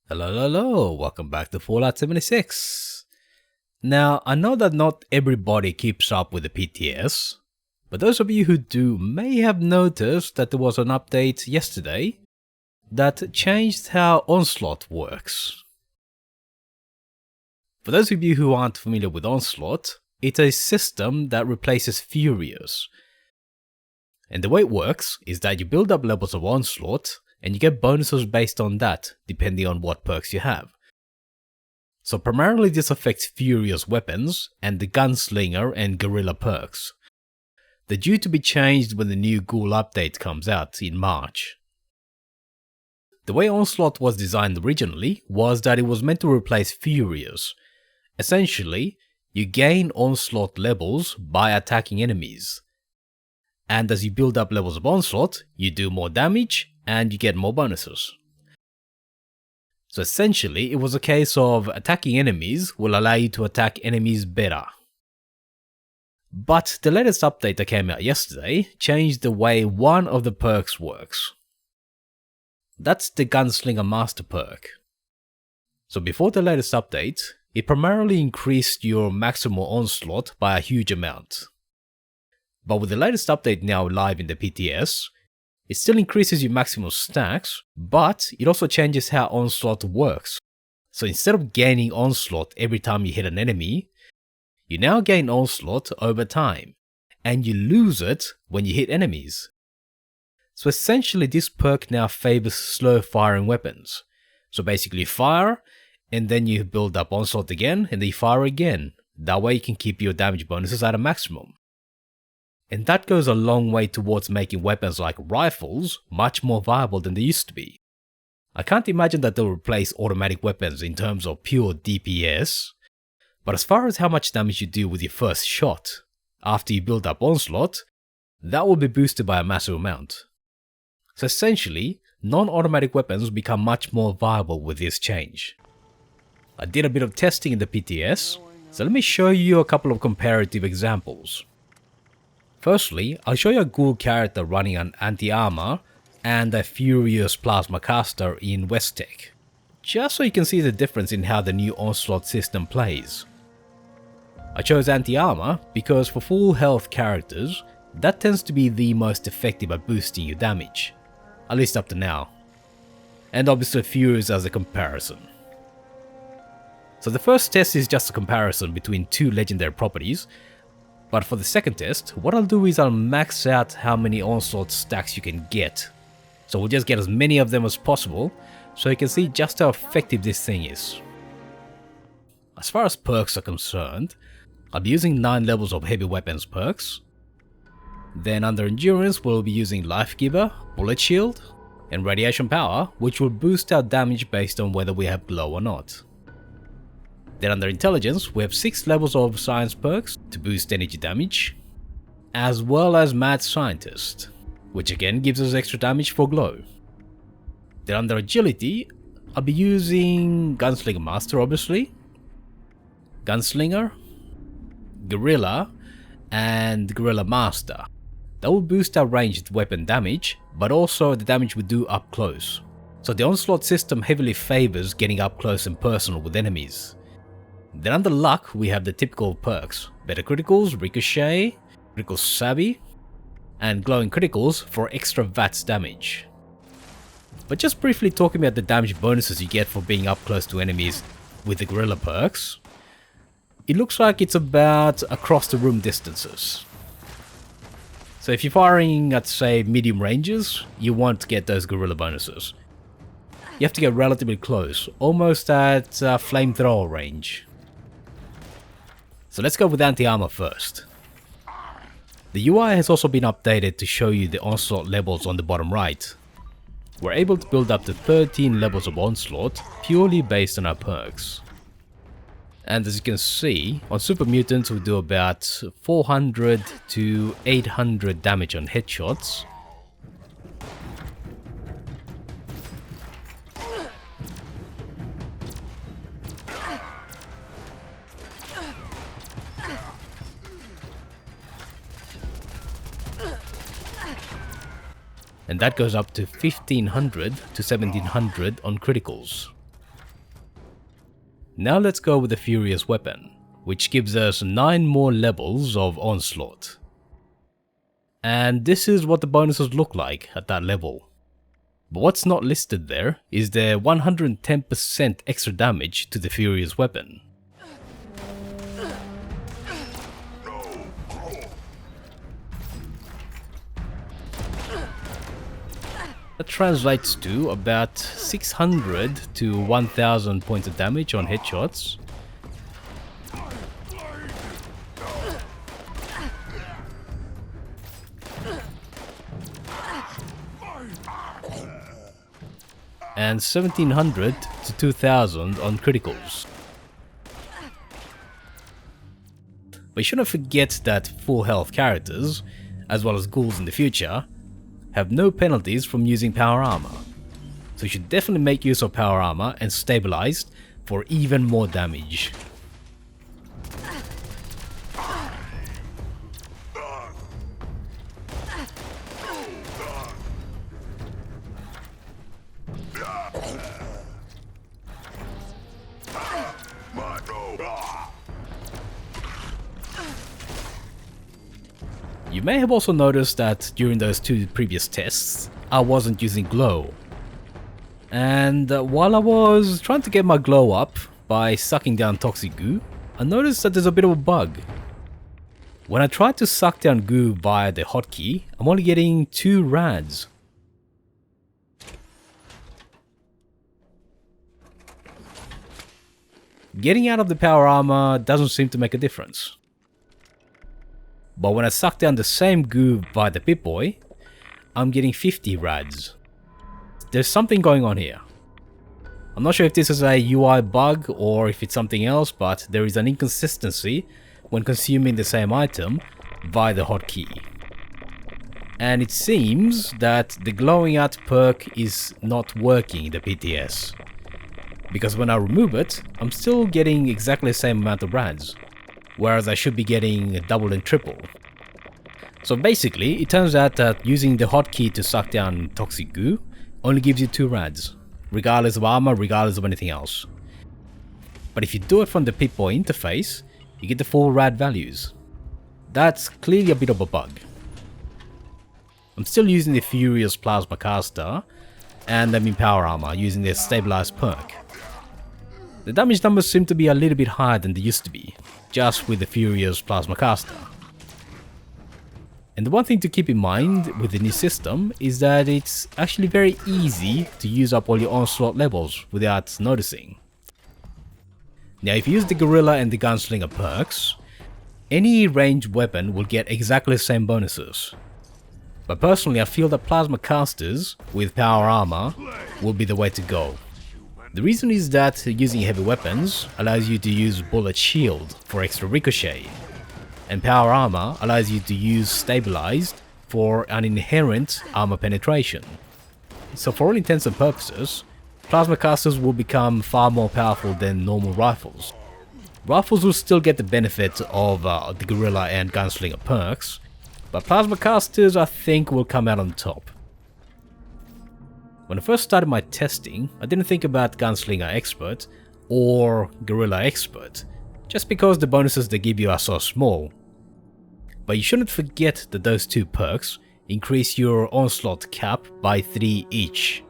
Hello, welcome back to Fallout 76. Now, I know that not everybody keeps up with the PTS, but those of you who do may have noticed that there was an update yesterday that changed how Onslaught works. For those of you who aren't familiar with Onslaught, it's a system that replaces Furious. And the way it works is that you build up levels of Onslaught, and you get bonuses based on that, depending on what perks you have. So primarily this affects Furious weapons and the Gunslinger and Guerrilla perks. They're due to be changed when the new Ghoul update comes out in March. The way Onslaught was designed originally was that it was meant to replace Furious. Essentially, you gain Onslaught levels by attacking enemies. And as you build up levels of Onslaught, you do more damage and you get more bonuses. So essentially, it was a case of attacking enemies will allow you to attack enemies better. But the latest update that came out yesterday changed the way one of the perks works. That's the Gunslinger Master perk. So before the latest update, it primarily increased your maximal onslaught by a huge amount. But with the latest update now live in the PTS, it still increases your maximum stacks, but it also changes how Onslaught works. So instead of gaining Onslaught every time you hit an enemy, you now gain Onslaught over time, and you lose it when you hit enemies. So essentially this perk now favors slow firing weapons. So basically you fire, and then you build up Onslaught again, and then you fire again. That way you can keep your damage bonuses at a maximum. And that goes a long way towards making weapons like rifles much more viable than they used to be. I can't imagine that they'll replace automatic weapons in terms of pure DPS, but as far as how much damage you do with your first shot, after you build up Onslaught, that will be boosted by a massive amount. So essentially, non-automatic weapons become much more viable with this change. I did a bit of testing in the PTS, so let me show you a couple of comparative examples. Firstly, I'll show you a Ghoul character running an anti-armor and a Furious Plasma Caster in Westtech, just so you can see the difference in how the new Onslaught system plays. I chose anti-armor because for full health characters, that tends to be the most effective at boosting your damage, at least up to now, and obviously Furious as a comparison. So the first test is just a comparison between two legendary properties. But for the second test, what I'll do is I'll max out how many Onslaught stacks you can get. So we'll just get as many of them as possible, so you can see just how effective this thing is. As far as perks are concerned, I'll be using 9 levels of heavy weapons perks. Then under endurance we'll be using Life Giver, Bullet Shield, and Radiation Power, which will boost our damage based on whether we have glow or not. Then under intelligence, we have 6 levels of science perks to boost energy damage, as well as mad scientist, which again gives us extra damage for glow. Then under agility, I'll be using Gunslinger Master obviously, Gunslinger, Guerrilla, and Guerrilla Master. That will boost our ranged weapon damage, but also the damage we do up close. So the Onslaught system heavily favors getting up close and personal with enemies. Then under luck, we have the typical perks, better criticals, ricochet, critical savvy, and glowing criticals for extra VATS damage. But just briefly talking about the damage bonuses you get for being up close to enemies with the Guerrilla perks, it looks like it's about across the room distances. So if you're firing at say medium ranges, you won't get those Guerrilla bonuses. You have to get relatively close, almost at flamethrower range. So let's go with anti-armor first. The UI has also been updated to show you the Onslaught levels on the bottom right. We're able to build up to 13 levels of Onslaught purely based on our perks. And as you can see, on Super Mutants we do about 400 to 800 damage on headshots. And that goes up to 1500 to 1700 on criticals. Now let's go with the Furious Weapon, which gives us 9 more levels of Onslaught. And this is what the bonuses look like at that level. But what's not listed there is the 110% extra damage to the Furious Weapon. That translates to about 600 to 1000 points of damage on headshots. And 1700 to 2000 on criticals. But you shouldn't forget that full health characters, as well as ghouls in the future, have no penalties from using power armor. So you should definitely make use of power armor and stabilized for even more damage. You may have also noticed that during those 2 previous tests, I wasn't using glow. And while I was trying to get my glow up by sucking down toxic goo, I noticed that there's a bit of a bug. When I try to suck down goo via the hotkey, I'm only getting 2 rads. Getting out of the power armor doesn't seem to make a difference. But when I suck down the same goo via the Pip-Boy, I'm getting 50 rads. There's something going on here. I'm not sure if this is a UI bug or if it's something else, but there is an inconsistency when consuming the same item via the hotkey. And it seems that the glowing out perk is not working in the PTS. Because when I remove it, I'm still getting exactly the same amount of rads, whereas I should be getting double and triple. So basically, it turns out that using the hotkey to suck down toxic goo only gives you 2 rads, regardless of armor, regardless of anything else. But if you do it from the Pip-Boy interface, you get the full rad values. That's clearly a bit of a bug. I'm still using the Furious Plasma Caster, and I'm in power armor using the stabilized perk. The damage numbers seem to be a little bit higher than they used to be, just with the Furious Plasma Caster. And the one thing to keep in mind with the new system is that it's actually very easy to use up all your Onslaught levels without noticing. Now if you use the Gorilla and the Gunslinger perks, any ranged weapon will get exactly the same bonuses. But personally I feel that Plasma Casters with power armor will be the way to go. The reason is that using heavy weapons allows you to use bullet shield for extra ricochet, and power armor allows you to use stabilized for an inherent armor penetration. So for all intents and purposes, plasma casters will become far more powerful than normal rifles. Rifles will still get the benefit of the Gorilla and Gunslinger perks, but plasma casters I think will come out on top. When I first started my testing, I didn't think about Gunslinger Expert or Gorilla Expert, just because the bonuses they give you are so small. But you shouldn't forget that those 2 perks increase your Onslaught cap by 3 each.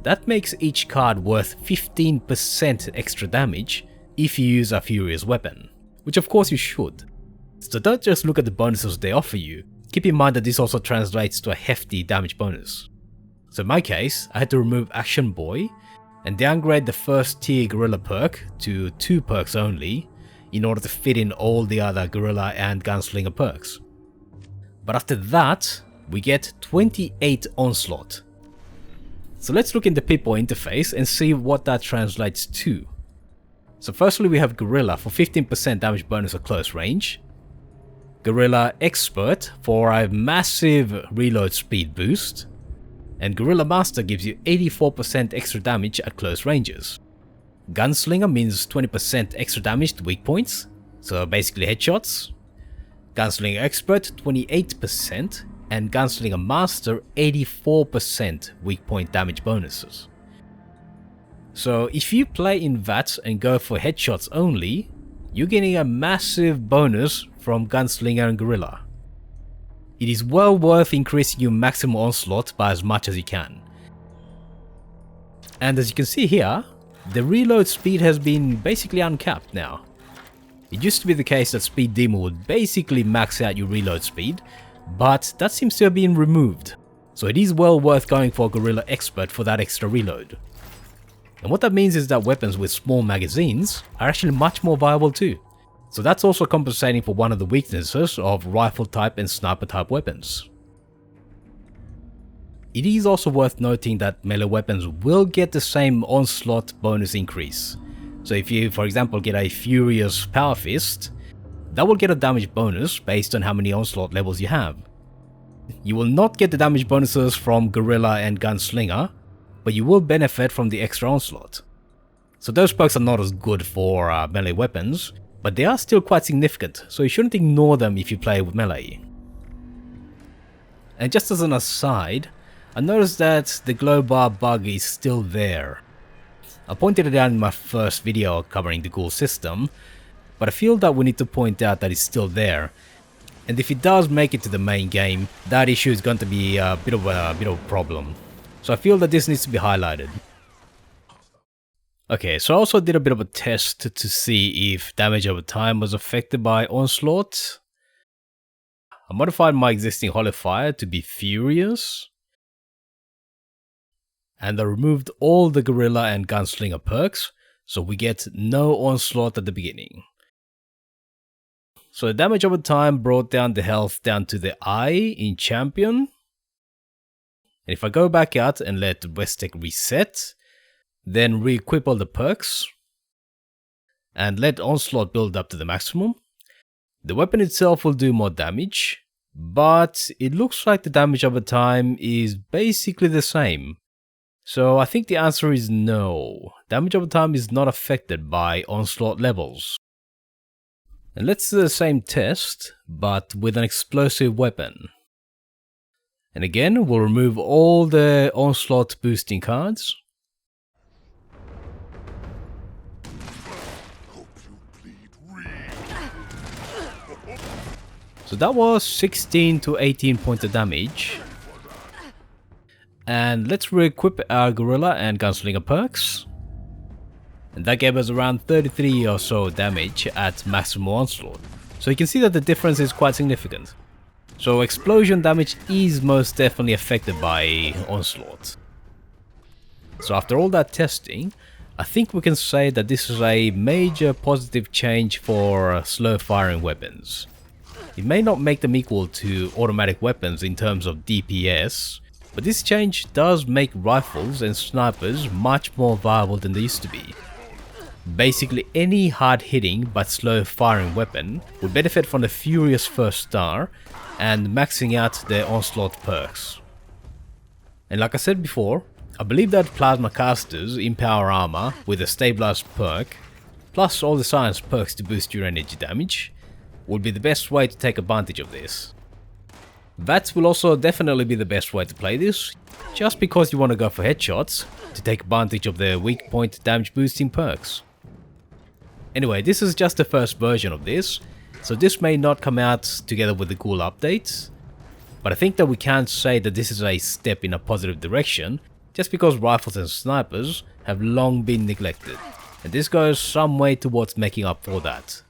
That makes each card worth 15% extra damage if you use a Furious weapon, which of course you should. So don't just look at the bonuses they offer you, keep in mind that this also translates to a hefty damage bonus. So in my case, I had to remove Action Boy and downgrade the first tier Gorilla perk to 2 perks only in order to fit in all the other Gorilla and Gunslinger perks. But after that, we get 28 Onslaught. So let's look in the Pip-Boy interface and see what that translates to. So firstly we have Gorilla for 15% damage bonus at close range, Gorilla Expert for a massive reload speed boost, and Gorilla Master gives you 84% extra damage at close ranges. Gunslinger means 20% extra damage to weak points, so basically headshots. Gunslinger Expert 28% and Gunslinger Master 84% weak point damage bonuses. So if you play in VATS and go for headshots only, you're getting a massive bonus from Gunslinger and Gorilla. It is well worth increasing your maximum onslaught by as much as you can. And as you can see here, the reload speed has been basically uncapped now. It used to be the case that Speed Demon would basically max out your reload speed, but that seems to have been removed. So it is well worth going for Gorilla Expert for that extra reload. And what that means is that weapons with small magazines are actually much more viable too. So that's also compensating for one of the weaknesses of rifle type and sniper type weapons. It is also worth noting that melee weapons will get the same onslaught bonus increase. So if you, for example, get a Furious Power Fist, that will get a damage bonus based on how many onslaught levels you have. You will not get the damage bonuses from Gorilla and Gunslinger, but you will benefit from the extra onslaught. So those perks are not as good for melee weapons, but they are still quite significant, so you shouldn't ignore them if you play with melee. And just as an aside, I noticed that the glow bar bug is still there. I pointed it out in my first video covering the ghoul system, but I feel that we need to point out that it's still there. And if it does make it to the main game, that issue is going to be a bit of a problem. So I feel that this needs to be highlighted. Okay, so I also did a bit of a test to see if damage over time was affected by Onslaught. I modified my existing Holy Fire to be Furious. And I removed all the Gorilla and Gunslinger perks, so we get no Onslaught at the beginning. So the damage over time brought down the health down to the I in Champion. And if I go back out and let Westtech reset, then re-equip all the perks, and let Onslaught build up to the maximum, the weapon itself will do more damage, but it looks like the damage over time is basically the same. So I think the answer is no. Damage over time is not affected by Onslaught levels. And let's do the same test, but with an explosive weapon. And again, we'll remove all the Onslaught boosting cards. So that was 16 to 18 points of damage. And let's re-equip our Gorilla and Gunslinger perks. And that gave us around 33 or so damage at maximum onslaught. So you can see that the difference is quite significant. So explosion damage is most definitely affected by onslaught. So after all that testing, I think we can say that this is a major positive change for slow firing weapons. It may not make them equal to automatic weapons in terms of DPS, but this change does make rifles and snipers much more viable than they used to be. Basically any hard hitting but slow firing weapon would benefit from the Furious first star and maxing out their Onslaught perks. And like I said before, I believe that Plasma Casters empower armor with a stabilized perk, plus all the science perks to boost your energy damage, would be the best way to take advantage of this. VATS will also definitely be the best way to play this, just because you want to go for headshots to take advantage of the weak point damage boosting perks. Anyway, this is just the first version of this, so this may not come out together with the ghoul updates, but I think that we can say that this is a step in a positive direction, just because rifles and snipers have long been neglected, and this goes some way towards making up for that.